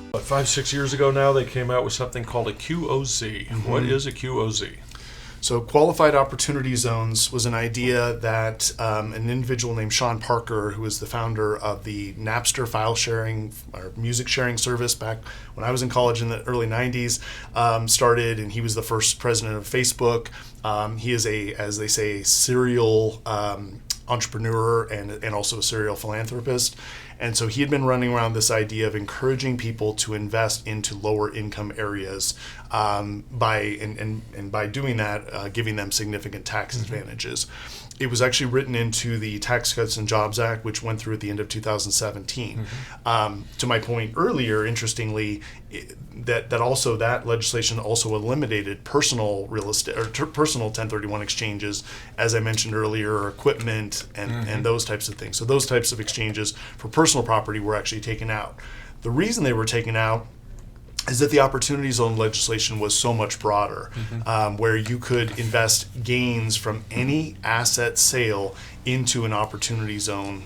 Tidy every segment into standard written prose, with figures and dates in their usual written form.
About 5-6 years ago now, they came out with something called a QOZ. Mm-hmm. What is a QOZ? So qualified opportunity zones was an idea that an individual named Sean Parker, who was the founder of the Napster file sharing or music sharing service back when I was in college in the early 90s, started, and he was the first president of Facebook. He is as they say, serial entrepreneur and also a serial philanthropist. And so he had been running around this idea of encouraging people to invest into lower income areas by doing that, giving them significant tax advantages. It was actually written into the Tax Cuts and Jobs Act, which went through at the end of 2017. To my point earlier, interestingly, that legislation also eliminated personal real estate or personal 1031 exchanges, as I mentioned earlier, or equipment and those types of things. So those types of exchanges for personal property were actually taken out. The reason they were taken out is that the opportunity zone legislation was so much broader, where you could invest gains from any asset sale into an opportunity zone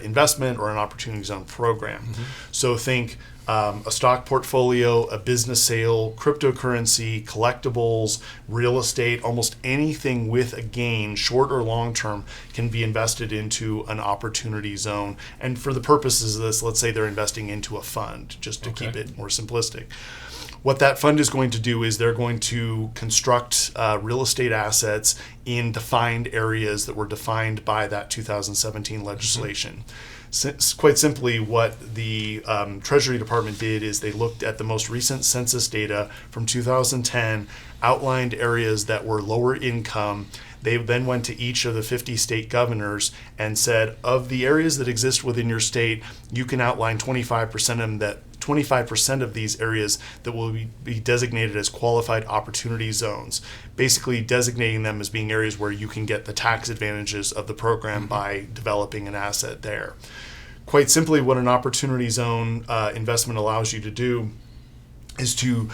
investment or an opportunity zone program. So think a stock portfolio, a business sale, cryptocurrency, collectibles, real estate, almost anything with a gain, short or long term, can be invested into an opportunity zone. And for the purposes of this, let's say they're investing into a fund, just to keep it more simplistic. What that fund is going to do is they're going to construct real estate assets in defined areas that were defined by that 2017 legislation. Quite simply, what the Treasury Department did is they looked at the most recent census data from 2010, outlined areas that were lower income. They then went to each of the 50 state governors and said, of the areas that exist within your state, you can outline 25% of these areas that will be designated as qualified opportunity zones, basically designating them as being areas where you can get the tax advantages of the program by developing an asset there. Quite simply, what an opportunity zone investment allows you to do is to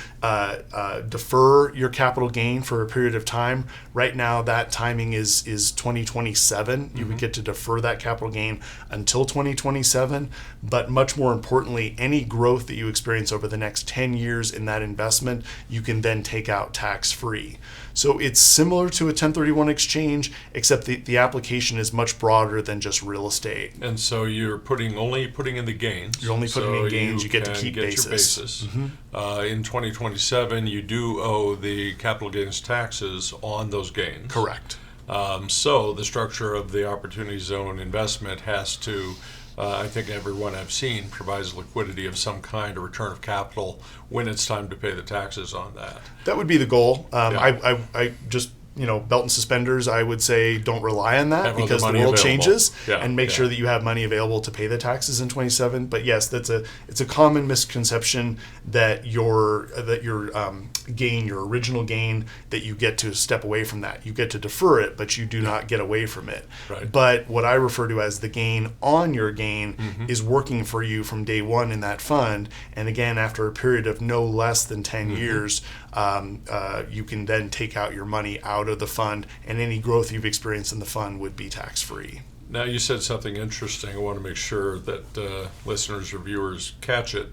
defer your capital gain for a period of time. Right now, that timing is 2027. You would get to defer that capital gain until 2027. But much more importantly, any growth that you experience over the next 10 years in that investment, you can then take out tax-free. So it's similar to a 1031 exchange, except the application is much broader than just real estate. And so you're only putting in the gains. You're only putting in gains. You get to keep basis. Your basis. In 2027, you do owe the capital gains taxes on those gains. Correct. So the structure of the opportunity zone investment has to, I think everyone I've seen provides liquidity of some kind, a return of capital when it's time to pay the taxes on that. That would be the goal. I just, belt and suspenders, I would say don't rely on that because the world changes, and make sure that you have money available to pay the taxes in 27. But yes, it's a common misconception that your gain, your original gain, that you get to step away from that. You get to defer it, but you do not get away from it. Right. But what I refer to as the gain on your gain is working for you from day one in that fund. And again, after a period of no less than 10 years, you can then take out your money out of the fund, and any growth you've experienced in the fund would be tax-free. Now, you said something interesting. I want to make sure that listeners or viewers catch it.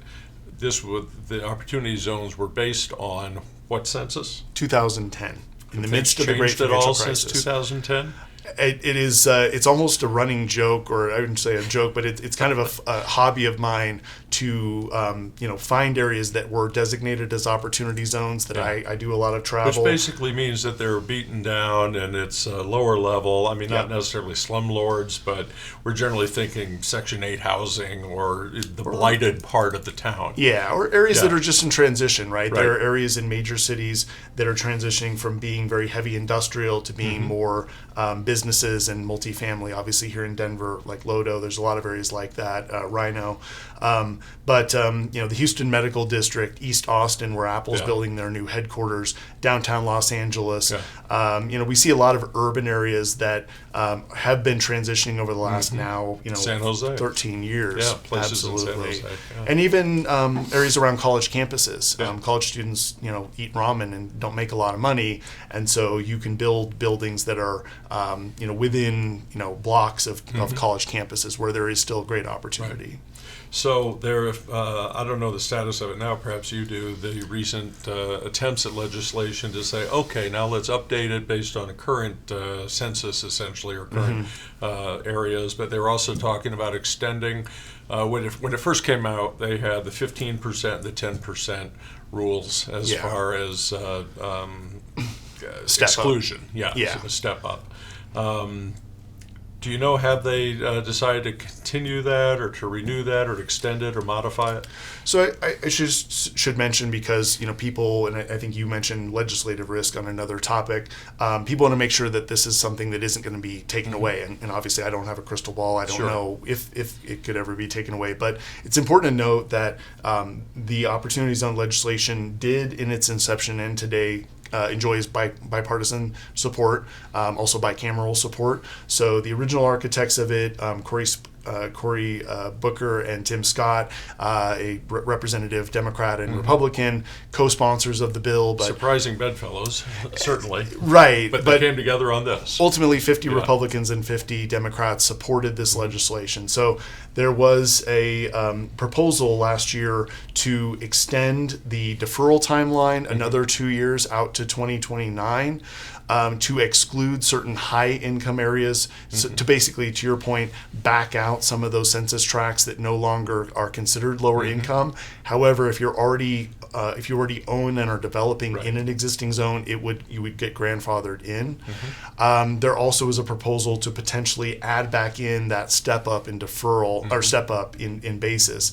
The opportunity zones were based on what census? 2010. In the midst of the Great Financial Crisis. Since 2010? It is. It's almost a running joke, or I wouldn't say a joke, but it's kind of a hobby of mine to find areas that were designated as opportunity zones. That I do a lot of travel, which basically means that they're beaten down and it's lower level. I mean, not necessarily slumlords, but we're generally thinking Section 8 housing or the blighted part of the town. Yeah, or areas that are just in transition. Right, there are areas in major cities that are transitioning from being very heavy industrial to being more businesses and multifamily. Obviously, here in Denver, like Lodo, there's a lot of areas like that. Rhino. But the Houston Medical District, East Austin, where Apple's building their new headquarters, downtown Los Angeles. We see a lot of urban areas that have been transitioning over the last now, San Jose. 13 years. Yeah, places absolutely. in San Jose. Yeah. And even areas around college campuses. College students, eat ramen and don't make a lot of money, and so you can build buildings that are within blocks of college campuses where there is still great opportunity. Right. So there, I don't know the status of it now, perhaps you do, the recent attempts at legislation to say, okay, now let's update it based on a current census, essentially, or current areas, but they were also talking about extending. When it first came out, they had the 15%, the 10% rules as far as exclusion. So a step up. Do you know, have they decided to continue that or to renew that or to extend it or modify it? So I should mention, because people, and I think you mentioned legislative risk on another topic, people want to make sure that this is something that isn't going to be taken away. And obviously I don't have a crystal ball. I don't know if it could ever be taken away. But it's important to note that the Opportunity Zone legislation did, in its inception and today, enjoys bipartisan support, also bicameral support. So the original architects of it, Cory Booker and Tim Scott, a representative Democrat and Republican, co-sponsors of the bill. But surprising bedfellows, certainly. Right. But they came together on this. Ultimately, 50 Republicans and 50 Democrats supported this legislation. So there was a proposal last year to extend the deferral timeline another 2 years out to 2029. To exclude certain high-income areas, so to basically, to your point, back out some of those census tracts that no longer are considered lower income. However, if you already own and are developing in an existing zone, you would get grandfathered in. There also is a proposal to potentially add back in that step up in deferral or step up in basis,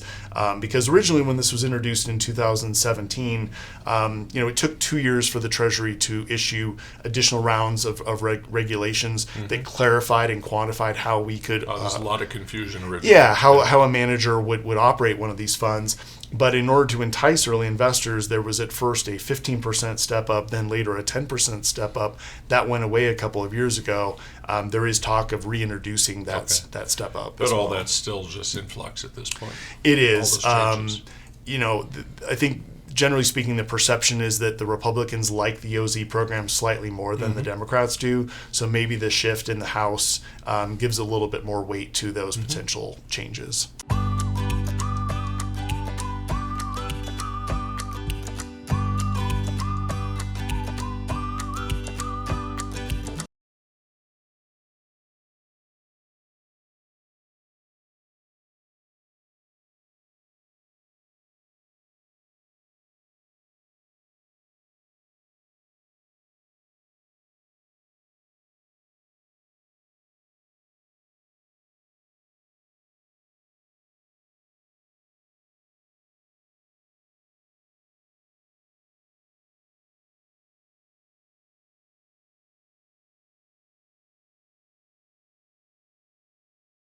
because originally when this was introduced in 2017, it took 2 years for the Treasury to issue additional rounds of regulations that clarified and quantified how we could. There's a lot of confusion originally. Yeah, how a manager would operate one of these funds. But in order to entice early investors, there was at first a 15% step up, then later a 10% step up. That went away a couple of years ago. There is talk of reintroducing that step up. But all that's still just in flux at this point. It is. All those changes. I think, generally speaking, the perception is that the Republicans like the OZ program slightly more than the Democrats do. So maybe the shift in the House gives a little bit more weight to those potential changes.